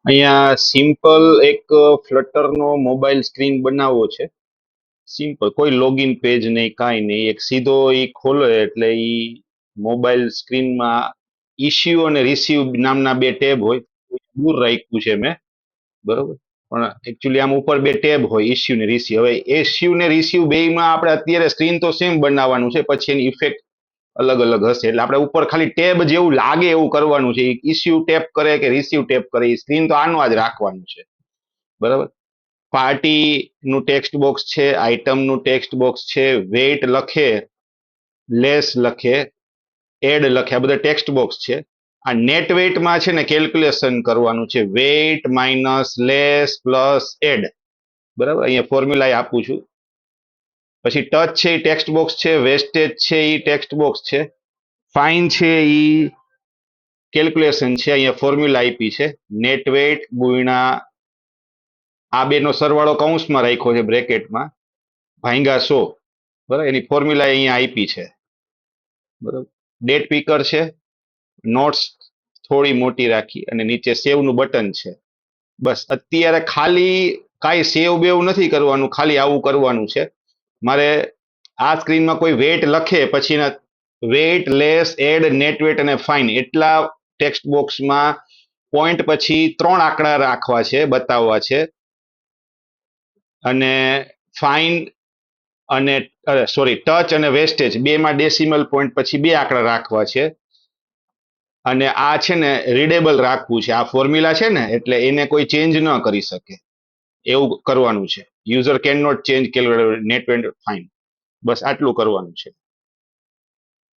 અહીંયા સિમ્પલ એક ફ્લટરનો mobile screen બનાવવો છે. સિમ્પલ, કોઈ લોગિન પેજ નહીં, કાંઈ નહીં. એક સીધો ઈ ખોલો એટલે ઈ મોબાઈલ સ્ક્રીનમાં ઇશ્યુ અને રિસીવ નામના બે ટેબ હોય. દૂર રાખ્યું છે મેં, બરોબર. પણ એકચ્યુઅલી આમ ઉપર બે ટેબ હોય, ઇશ્યુ ને રિસીવ. હવે ઇશ્યુ ને રિસીવ બેયમાં આપણે અત્યારે સ્ક્રીન તો સેમ બનાવવાનું છે, પછી એની ઇફેક્ટ અલગ અલગ હશે. એટલે આપણે ઉપર ખાલી ટેબ જેવું લાગે એવું કરવાનું છે. ઇશ્યુ ટેપ કરે કે રિસીવ ટેપ કરે, સ્ક્રીન તો આનું જ રાખવાનું છે, બરાબર. પાર્ટી નું ટેક્સ્ટ બોક્સ છે, આઈટમ નું ટેક્સ્ટ બોક્સ છે, વેઇટ લખે, લેસ લખે, એડ લખે, આ બધા ટેક્સ્ટ બોક્સ છે. આ નેટ વેઇટમાં છે ને કેલ્ક્યુલેશન કરવાનું છે, weight minus less plus add, બરાબર. અહીંયા ફોર્મ્યુલા આપું છું. પછી ટચ છે એ ટેક્સ્ટ બોક્સ છે, વેસ્ટેજ છે એ ટેક્સ્ટ બોક્સ છે, ફાઇન છે એ કેલ્ક્યુલેશન છે. અહીંયા ફોર્મ્યુલા આપી છે, નેટ વેઇટ ગુણ્યા આ બેનો સરવાળો કૌંસમાં રાખ્યો છે બ્રેકેટમાં, ભાંગા 100, બરાબર. એની ફોર્મ્યુલા અહીંયા આપી છે, બરાબર. ડેટ પીકર છે, નોટ્સ થોડી મોટી રાખી અને નીચે સેવ નું બટન છે. બસ અત્યારે ખાલી કાંઈ સેવ બેવ નથી કરવાનું, ખાલી આવું કરવાનું છે. મારે આ સ્ક્રીનમાં કોઈ વેટ લખે પછી weight, less, add, net weight અને ફાઇન એટલા ટેક્સ્ટ બોક્સમાં પોઈન્ટ પછી 3 આંકડા રાખવા છે, બતાવવા છે. અને ફાઇન અને સોરી ટચ અને વેસ્ટેજ બેમાં ડેસિમલ પોઈન્ટ પછી 2 આંકડા રાખવા છે. અને આ છે ને રીડેબલ રાખવું છે. આ ફોર્મ્યુલા છે ને એટલે એને કોઈ ચેન્જ ન કરી શકે એવું કરવાનું છે. User can not change calculator net weight fine. બસ આટલું કરવાનું છે.